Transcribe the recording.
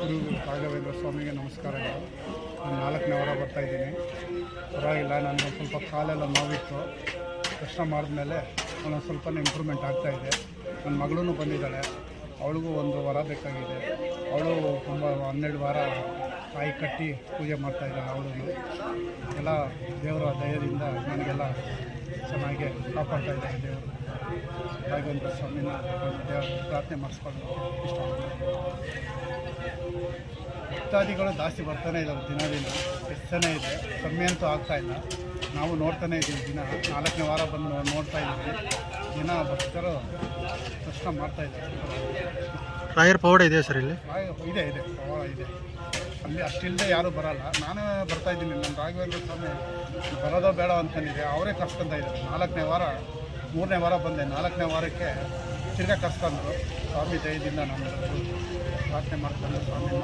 ಗುರು ರಾಘವೇಂದ್ರ ಸ್ವಾಮಿಗೆ ನಮಸ್ಕಾರಗಳು. ನಾನು 4ನೇ ವಾರ ಬರ್ತಾಯಿದ್ದೀನಿ. ಪರವಾಗಿಲ್ಲ, ನನಗೆ ಸ್ವಲ್ಪ ಕಾಲೆಲ್ಲ ನೋವಿತ್ತು. ದರ್ಶನ ಮಾಡಿದ್ಮೇಲೆ ಒಂದೊಂದು ಸ್ವಲ್ಪ ಇಂಪ್ರೂವ್ಮೆಂಟ್ ಆಗ್ತಾಯಿದೆ. ನನ್ನ ಮಗಳೂ ಬಂದಿದ್ದಾಳೆ, ಅವಳಿಗೂ 1 ವಾರ ಬೇಕಾಗಿದೆ. ಅವಳು ತುಂಬ 12 ವಾರ ಕಾಯಿ ಕಟ್ಟಿ ಪೂಜೆ ಮಾಡ್ತಾಯಿದ್ದಾಳೆ. ಅವಳು ಎಲ್ಲ ದೇವರ ದಯದಿಂದ ನನಗೆಲ್ಲ ಚೆನ್ನಾಗಿ ಕಾಪಾಡ್ತಾ ಇದ್ದಾರೆ ದೇವರು. ರಾಘವೇಂದ್ರ ಸ್ವಾಮಿನ ದೇವರ ಪ್ರಾರ್ಥನೆ ಮಾಡಿಸ್ಕೊಳ್ಳೋಕ್ಕೆ ಇಷ್ಟಪಡ್ತೀನಿ. ಭಕ್ತಾದಿಗಳು ಜಾಸ್ತಿ ಬರ್ತಾನೆ ಇದ್ದಾವೆ. ದಿನ ಹೆಚ್ಚನೇ ಇದೆ, ಕಮ್ಮಿ ಅಂತೂ ಆಗ್ತಾಯಿಲ್ಲ. ನಾವು ನೋಡ್ತಾನೆ ಇದ್ದೀವಿ. ದಿನ 4ನೇ ವಾರ ಬಂದು ನೋಡ್ತಾ ಇದ್ದೀವಿ. ದಿನ ಭಕ್ತರು ದರ್ಶನ ಮಾಡ್ತಾಯಿದ್ದಾರೆ. ರಾಯರ ಪವಾಡ ಇದೆ ಸರ್ ಇಲ್ಲಿ? ಇದೆ ಪವಾಡ ಇದೆ. ಅಲ್ಲಿ ಅಷ್ಟಿಲ್ಲದೆ ಯಾರೂ ಬರೋಲ್ಲ. ನಾನೇ ಬರ್ತಾಯಿದ್ದೀನಿ. ನನ್ನ ರಾಘವೇಂದ್ರ ಸ್ವಾಮಿ ಬರೋದೋ ಬೇಡ ಅಂತಂದಿದೆ, ಅವರೇ ಕರ್ಸ್ಕೊತಾ ಇದ್ದಾರೆ. 4ನೇ ವಾರ 3ನೇ ವಾರ ಬಂದೆ. 4ನೇ ವಾರಕ್ಕೆ ತಿರ್ಗಾ ಕರ್ಸ್ಕೊಂಡ್ರು. ಸ್ವಾಮಿ ದಯದಿಂದ ನಾನು ಪ್ರಾರ್ಥನೆ ಮಾಡ್ಕೊಂಡು ಸ್ವಾಮಿನ